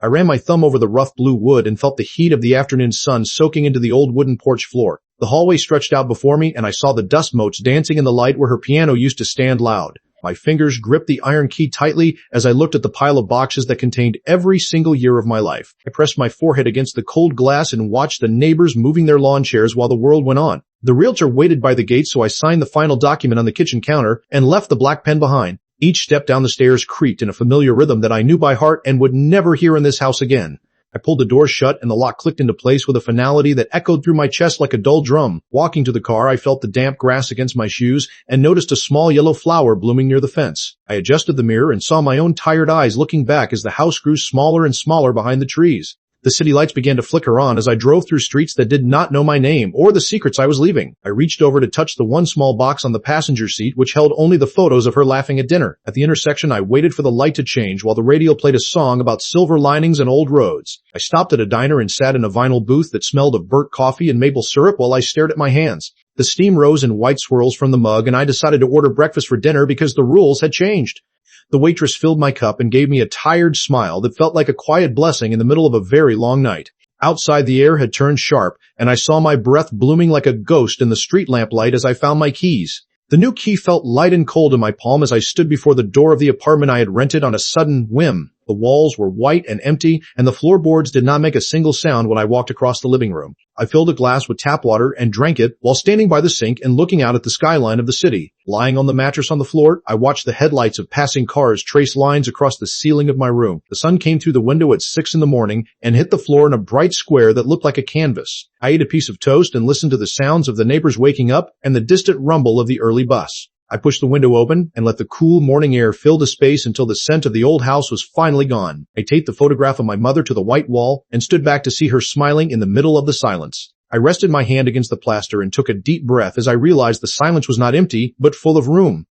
I ran my thumb over the rough blue wood and felt the heat of the afternoon sun soaking into the old wooden porch floor. The hallway stretched out before me, and I saw the dust motes dancing in the light where her piano used to stand loud. My fingers gripped the iron key tightly as I looked at the pile of boxes that contained every single year of my life. I pressed my forehead against the cold glass and watched the neighbors moving their lawn chairs while the world went on. The realtor waited by the gate, so I signed the final document on the kitchen counter and left the black pen behind. Each step down the stairs creaked in a familiar rhythm that I knew by heart and would never hear in this house again. I pulled the door shut and the lock clicked into place with a finality that echoed through my chest like a dull drum. Walking to the car, I felt the damp grass against my shoes and noticed a small yellow flower blooming near the fence. I adjusted the mirror and saw my own tired eyes looking back as the house grew smaller and smaller behind the trees. The city lights began to flicker on as I drove through streets that did not know my name or the secrets I was leaving. I reached over to touch the one small box on the passenger seat which held only the photos of her laughing at dinner. At the intersection, I waited for the light to change while the radio played a song about silver linings and old roads. I stopped at a diner and sat in a vinyl booth that smelled of burnt coffee and maple syrup while I stared at my hands. The steam rose in white swirls from the mug, and I decided to order breakfast for dinner because the rules had changed. The waitress filled my cup and gave me a tired smile that felt like a quiet blessing in the middle of a very long night. Outside, the air had turned sharp, and I saw my breath blooming like a ghost in the street lamplight as I found my keys. The new key felt light and cold in my palm as I stood before the door of the apartment I had rented on a sudden whim. The walls were white and empty, and the floorboards did not make a single sound when I walked across the living room. I filled a glass with tap water and drank it while standing by the sink and looking out at the skyline of the city. Lying on the mattress on the floor, I watched the headlights of passing cars trace lines across the ceiling of my room. The sun came through the window at 6 in the morning and hit the floor in a bright square that looked like a canvas. I ate a piece of toast and listened to the sounds of the neighbors waking up and the distant rumble of the early bus. I pushed the window open and let the cool morning air fill the space until the scent of the old house was finally gone. I taped the photograph of my mother to the white wall and stood back to see her smiling in the middle of the silence. I rested my hand against the plaster and took a deep breath as I realized the silence was not empty, but full of room.